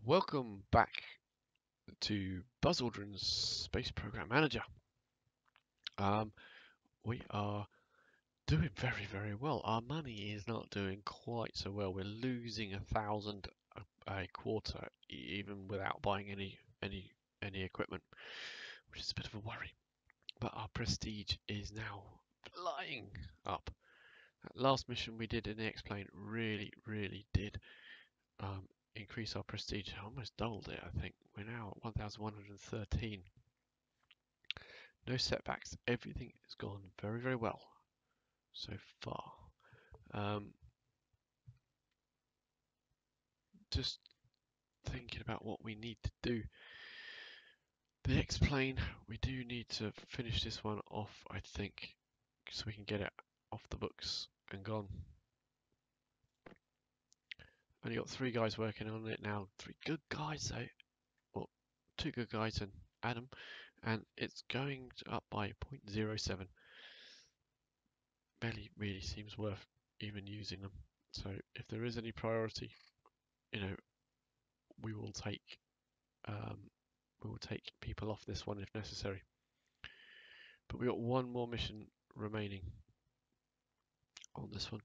Welcome back to Buzz Aldrin's Space Program Manager. We are doing very well. Our money is not doing quite so well. We're losing 1,000 a quarter, even without buying any equipment, which is a bit of a worry. But our prestige is now flying up. That last mission we did in the X-plane really did increase our prestige. I almost doubled it, I think. We're now at 1,113. No setbacks. Everything has gone very well so far. Just thinking about what we need to do. The X-plane, we do need to finish this one off, I think, so we can get it off the books and gone. Only got 3 guys working on it now. 3 good guys though. Well, 2 good guys and Adam, and it's going up by 0.07. Barely really seems worth even using them. So if there is any priority, you know, we will take people off this one if necessary. But we got one more mission remaining on this one.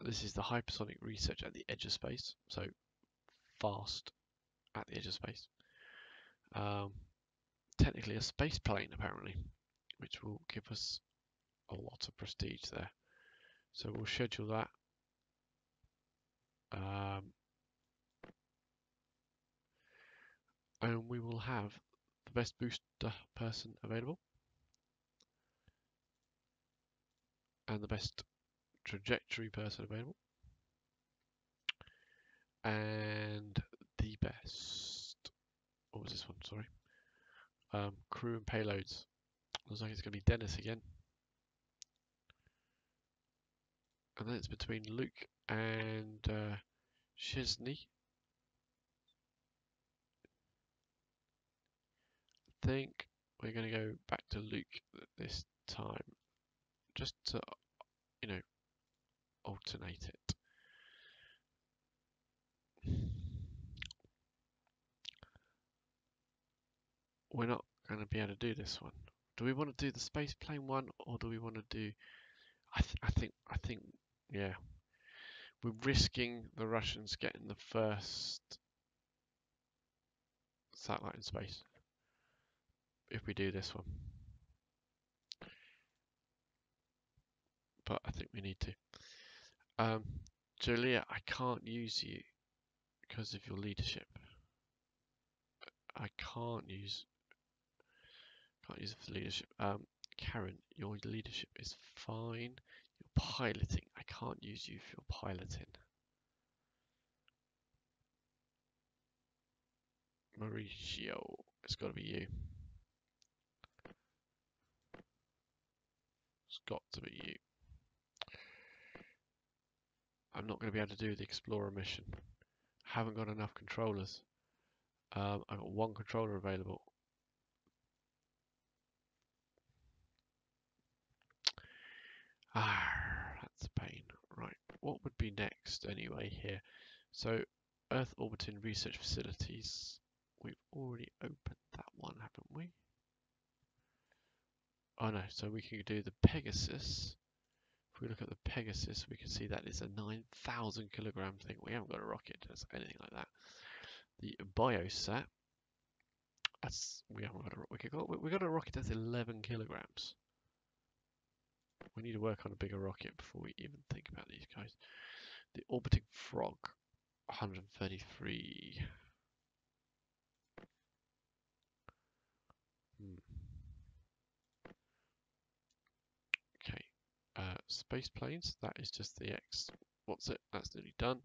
This is the hypersonic research at the edge of space, so fast at the edge of space. Technically a space plane apparently, which will give us a lot of prestige there. So we'll schedule that. And we will have the best booster person available and the best trajectory person available and the best, what was this one, sorry, crew and payloads. Looks like it's going to be Dennis again, and then it's between Luke and Chesney. I think we're going to go back to Luke this time, just to, you know, alternate it. We're not going to be able to do this one. Do we want to do the space plane one, or do we want to do? I think, yeah, we're risking the Russians getting the first satellite in space if we do this one. But I think we need to. Julia, I can't use you because of your leadership. I can't use it for leadership. Karen, your leadership is fine. You're piloting. I can't use you for your piloting. Mauricio, it's got to be you. It's got to be you. I'm not going to be able to do the Explorer mission. Haven't got enough controllers. I've got 1 controller available. That's a pain. Right, what would be next anyway here? So, Earth orbiting research facilities. We've already opened that one, haven't we? Oh no, so we can do the Pegasus. If we look at the Pegasus, we can see that it's a 9,000 kilogram thing. We haven't got a rocket that's anything like that. The Biosat, we haven't got a rocket. We got a rocket that's 11 kilograms. We need to work on a bigger rocket before we even think about these guys. The orbiting frog, 133. Okay, space planes, that is just the X. What's it? That's nearly done.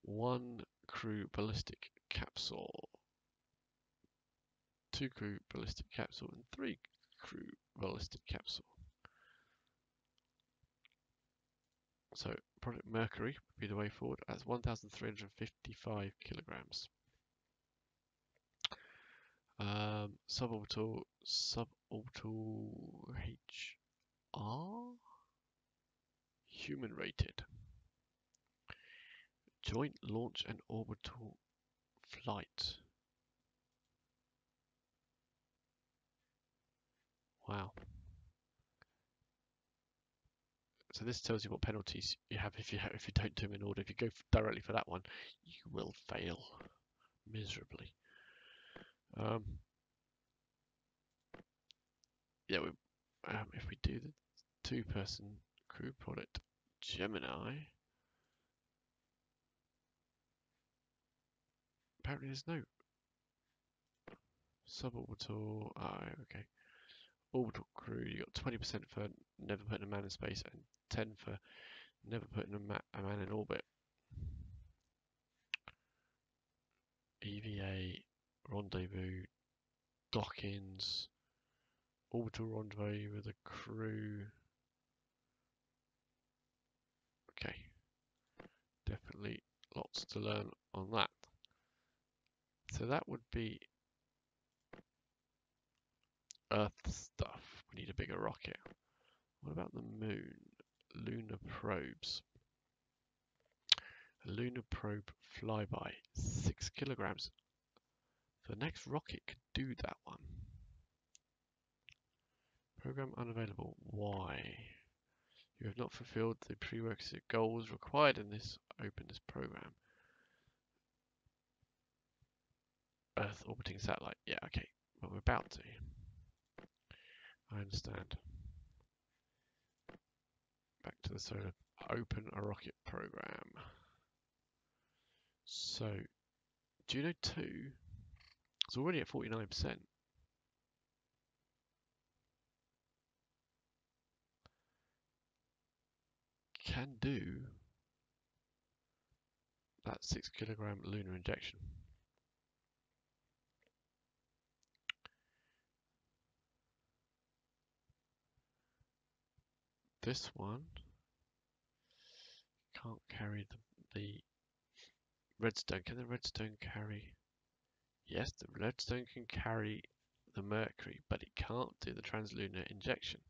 1 crew ballistic capsule, 2 crew ballistic capsule, and 3 crew ballistic capsule. So Project Mercury would be the way forward. That's 1,355 kilograms. Suborbital HR, human rated. Joint launch and orbital flight. Wow. So this tells you what penalties you have if you don't do them in order. If you go directly for that one, you will fail miserably. Yeah, if we do the two-person crew product Gemini, apparently there's no suborbital. Okay. Orbital crew, you got 20% for never putting a man in space and 10 for never putting a man in orbit. EVA, rendezvous, dock-ins, orbital rendezvous with a crew. Okay, definitely lots to learn on that. So that would be Earth stuff. We need a bigger rocket. What about the moon? Lunar probes. A lunar probe flyby, 6 kilograms. The next rocket could do that one. Program unavailable. Why? You have not fulfilled the prerequisite goals required in this. Open this program. Earth orbiting satellite. Yeah, okay. But we're about to. I understand. Back to the solar. Open a rocket program. So, Juno 2 is already at 49%. Can do that 6 kilogram lunar injection. This one can't carry the redstone. Can the redstone carry? Yes, the redstone can carry the mercury, but it can't do the translunar injection.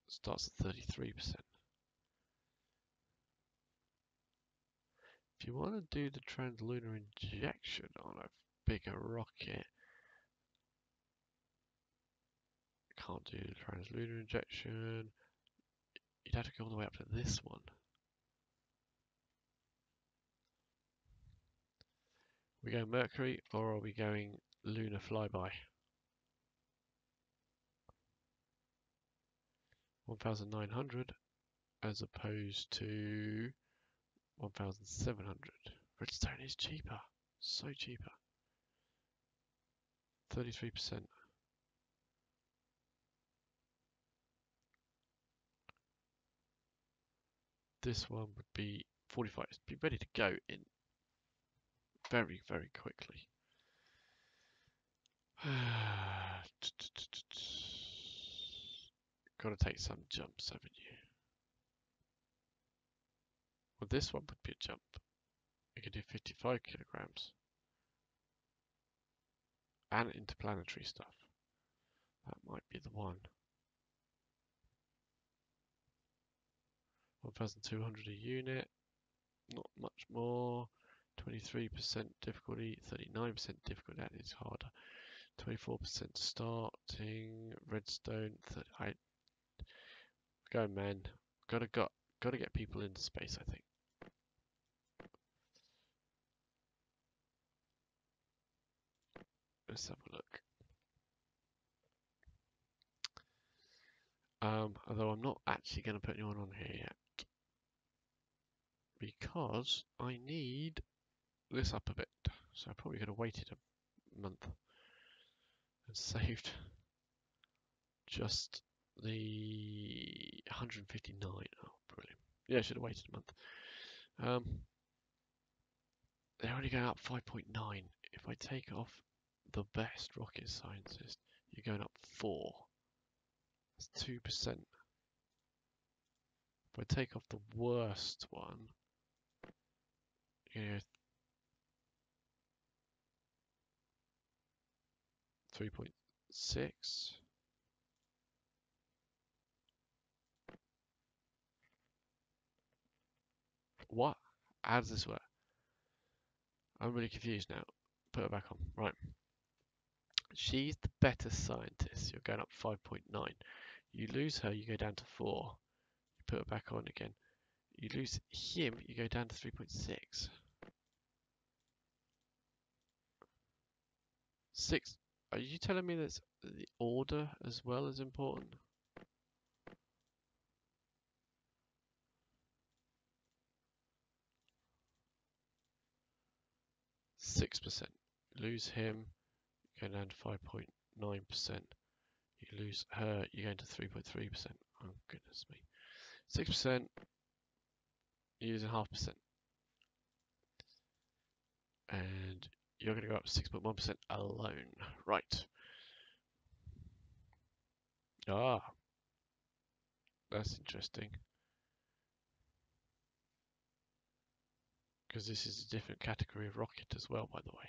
Starts at 33%. If you want to do the translunar injection on a bigger rocket, can't do the translunar injection. You'd have to go all the way up to this one. We go mercury, or are we going lunar flyby? 1,900 as opposed to 1,700. Redstone is cheaper, so cheaper. 33%. This one would be 45. Be ready to go in very, very quickly. Got to take some jumps, haven't you? Well, this one would be a jump. We could do 55 kilograms. And interplanetary stuff. That might be the one. 1,200 a unit. Not much more. 23% difficulty. 39% difficulty. That is harder. 24% starting. Redstone. Go, man. Gotta get people into space, I think. Let's have a look. Although I'm not actually going to put anyone on here yet, because I need this up a bit. So I probably could have waited a month and saved just the 159. Oh, brilliant. Yeah, I should have waited a month. They're only going up 5.9. If I take off the best rocket scientist, you're going up 4. That's 2%. If I take off the worst one, you know, 3.6. What? How does this work? I'm really confused now. Put her back on. Right. She's the better scientist. You're going up 5.9. You lose her, you go down to 4. You put her back on again. You lose him, you go down to 3.6. 6. Are you telling me that the order as well is important? 6%. Lose him, you go down to 5.9%. You lose her, you go into 3.3%. Oh goodness me. 6%, you're using 0.5%. And you're going to go up 6.1% alone. Right. Ah, that's interesting. Because this is a different category of rocket as well, by the way.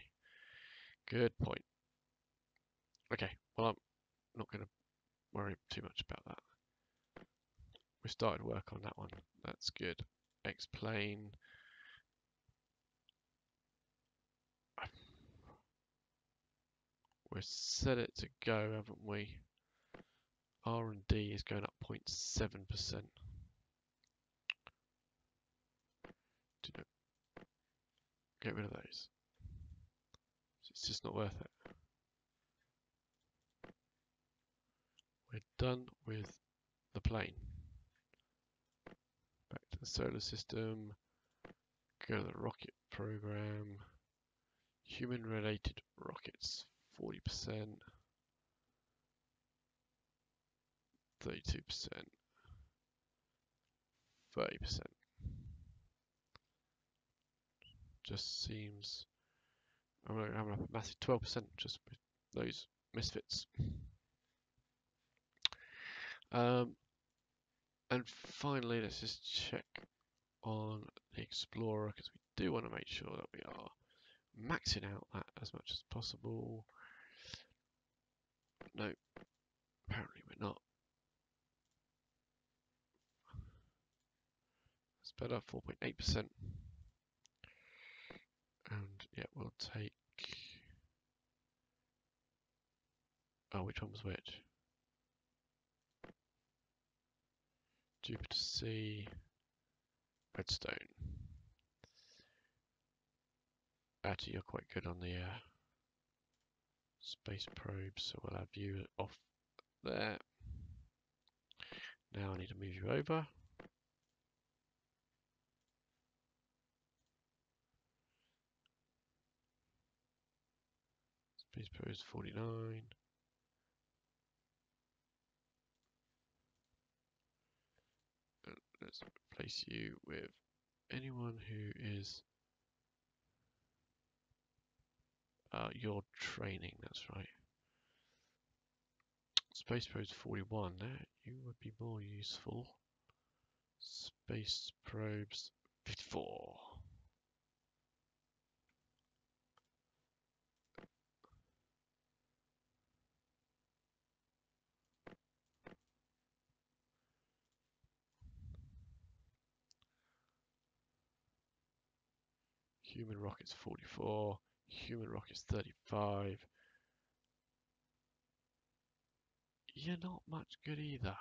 Good point. Okay, well, I'm not going to worry too much about that. We started work on that one. That's good. X-plane. We're set it to go, haven't we? R&D is going up 0.7%. Get rid of those. It's just not worth it. We're done with the plane. Back to the solar system. Go to the rocket program. Human related rockets 40%, 32%, 30%. Just seems I'm going to have a massive 12% just with those misfits. And finally, let's just check on the Explorer because we do want to make sure that we are maxing out that as much as possible. No, apparently we're not. It's better, 4.8%. And yeah, we'll take. Oh, which one was which? Jupiter C, Redstone. Actually, you're quite good on the space probes, so we'll have you off there. Now I need to move you over. Space probes 49. Let's replace you with anyone who is your training, that's right. Space probes 41, there you would be more useful. Space probes 54. Human rockets 44, human rockets 35. You're not much good either.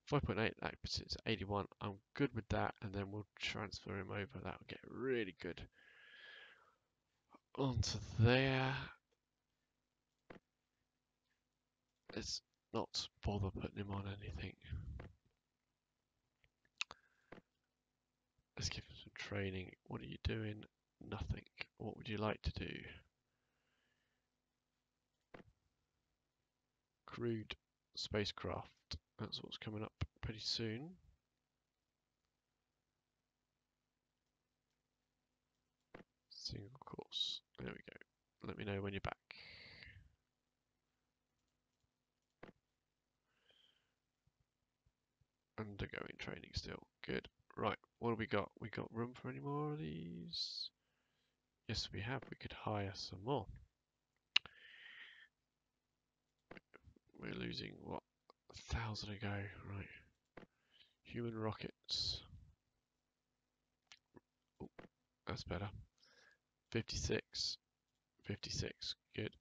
.8, that puts it to 81. I'm good with that, and then we'll transfer him over. That'll get really good. Onto there. Let's not bother putting him on anything. Let's give him some training. What are you doing? Nothing. What would you like to do? Crewed spacecraft. That's what's coming up pretty soon. Single course. There we go. Let me know when you're back. Undergoing training still. Good. Right, what have we got? We got room for any more of these? Yes, we have. We could hire some more. We're losing, what, 1,000 ago, right. Human rockets. Ooh, that's better. 56. 56, good.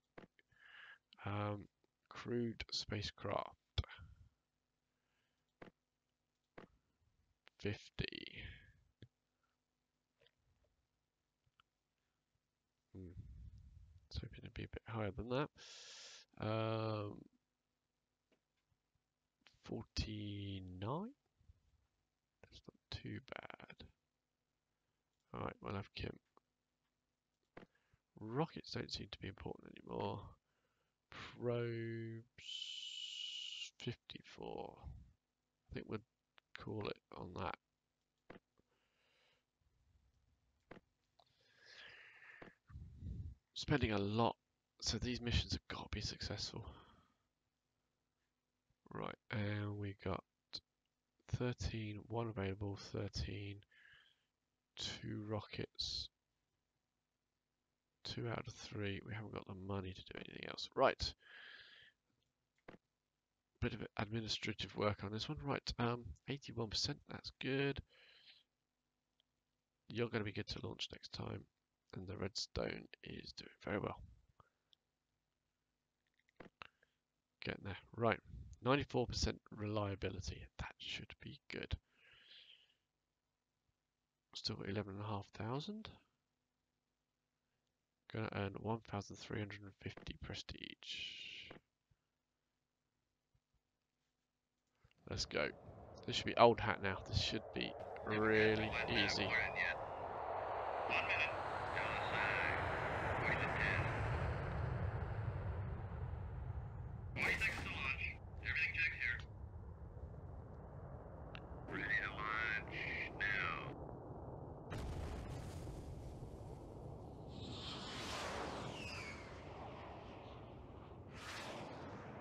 Crewed spacecraft. 50. I was hoping it'd be a bit higher than that. 49? That's not too bad. Alright, we'll have Kim. Rockets don't seem to be important anymore. Probes 54. I think we'll call it on that. Spending a lot, so these missions have got to be successful. Right, and we got 13, 1 available, 13, 2 rockets, 2 out of 3. We haven't got the money to do anything else. Right. Bit of administrative work on this one. Right, 81%, that's good. You're going to be good to launch next time. And the redstone is doing very well. Getting there. Right, 94% reliability. That should be good. Still got 11,500. Gonna earn 1,350 prestige. Let's go. This should be old hat now. This should be really easy.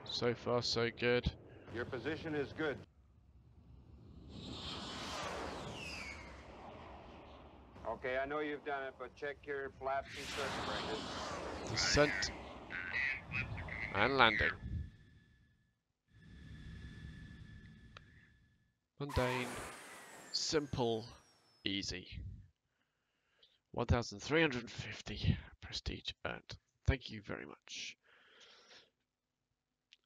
So far, so good. Your position is good. Okay, I know you've done it, but check your flaps and circuit breakers. Descent and landing. Mundane, simple, easy. 1,350 prestige earned. Thank you very much.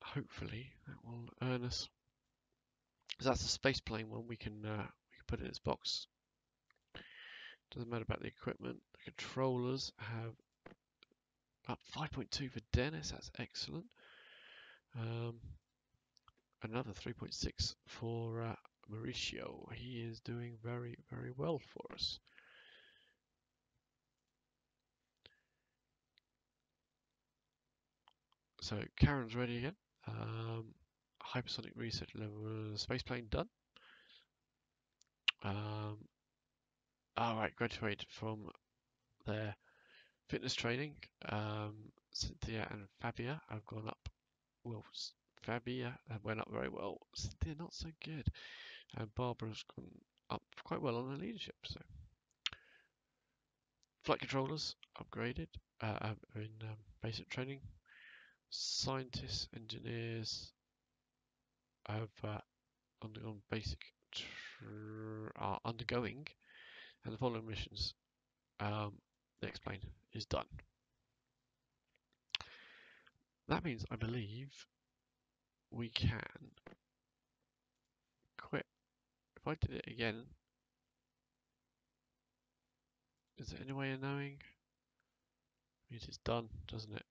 Hopefully that will earn us. So that's the space plane one. We can put it in its box. Doesn't matter about the equipment. The controllers have up 5.2 for Dennis. That's excellent. Another 3.6 for Mauricio. He is doing very, very well for us. So Karen's ready again. Hypersonic research level spaceplane done. Alright, graduated from their fitness training. Cynthia and Fabia have gone up. Well, Fabia went up very well. Cynthia not so good. And Barbara's gone up quite well on her leadership. So flight controllers upgraded in basic training. Scientists, engineers have undergone basic are undergoing, and the following missions. The X-plane is done. That means I believe we can quit. If I did it again, is there any way of knowing? It means it's done, doesn't it?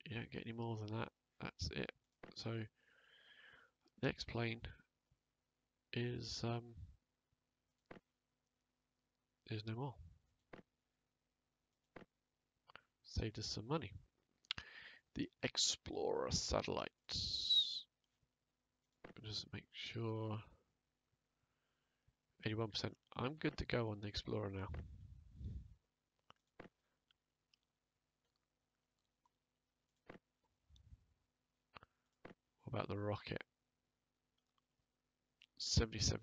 You don't get any more than that. That's it. So the X-plane is no more. Saved us some money. The Explorer satellites. Just make sure. 81%. I'm good to go on the Explorer now. What about the rocket? 77%.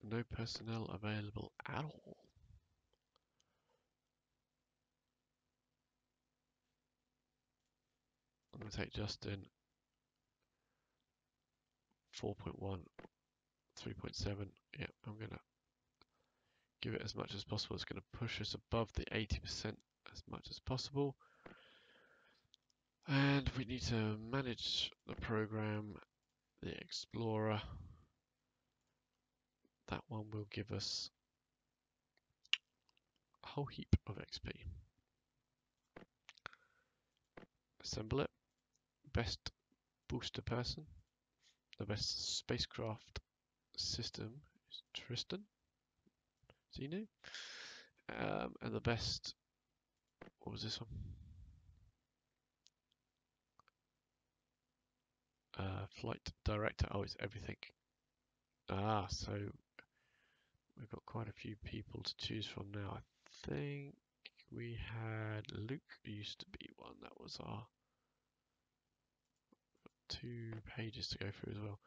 No personnel available at all. I'll take Justin. 4.1, 3.7. Yeah, I'm gonna give it as much as possible. It's gonna push us above the 80% as much as possible. And we need to manage the program, the Explorer. That one will give us a whole heap of XP. Assemble it. Best booster person. The best spacecraft system is Tristan. Xenu. And the best, what was this one? Flight director. Oh, it's everything. Ah, so we've got quite a few people to choose from now. I think we had Luke used to be one. That was our 2 pages to go through as well.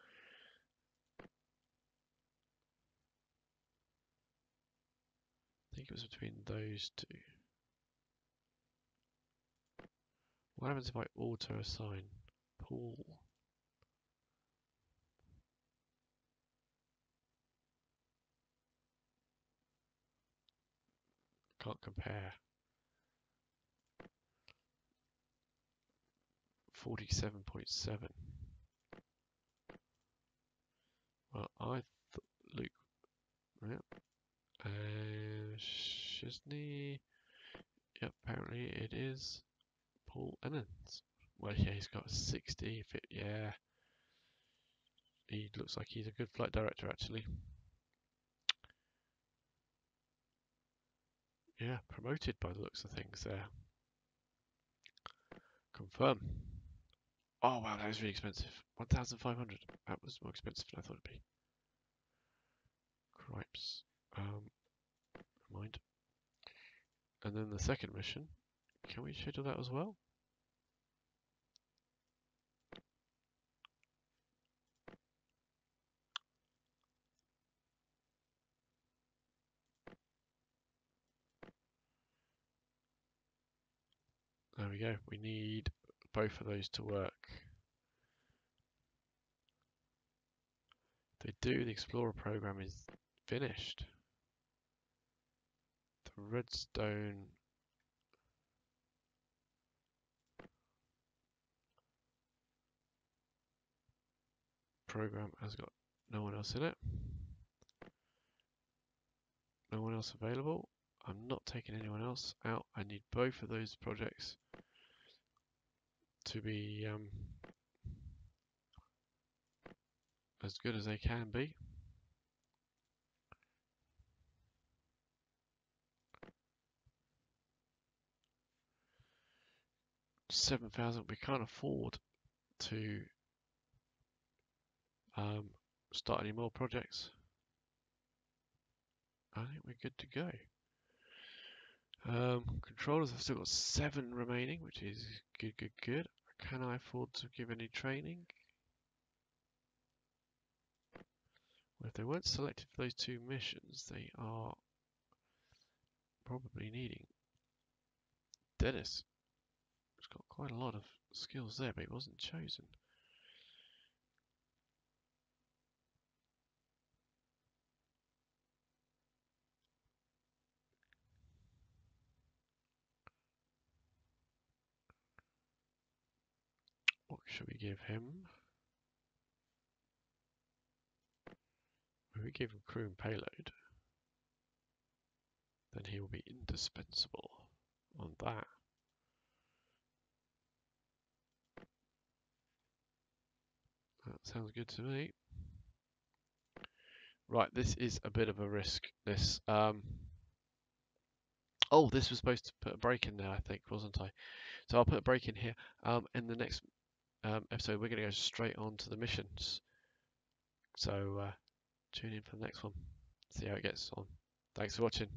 I think it was between those two. What happens if I auto assign Paul? Can't compare. 47.7. Well, I thought Luke. Yeah. Shisney. Yep, apparently it is Paul Ennens. Well, yeah, he's got 60. Yeah. He looks like he's a good flight director, actually. Yeah, promoted by the looks of things there. Confirm. Oh, wow, that was really expensive. 1,500. That was more expensive than I thought it'd be. Cripes. Mind. And then the second mission. Can we schedule that as well? There we go. We need both of those to work. They do. The Explorer program is finished. The Redstone program has got no one else in it. No one else available. I'm not taking anyone else out. I need both of those projects to be as good as they can be. 7,000. We can't afford to start any more projects. I think we're good to go. Controllers, I've still got 7 remaining, which is good. Can I afford to give any training? Well, if they weren't selected for those 2 missions, they are probably needing. Dennis, he's got quite a lot of skills there, but he wasn't chosen. What should we give him? If we give him crew and payload, then he will be indispensable on that. That sounds good to me. Right, this is a bit of a risk. This oh, this was supposed to put a break in there, I think, wasn't I? So I'll put a break in here. In the next episode, we're going to go straight on to the missions. So tune in for the next one. See how it gets on. Thanks for watching.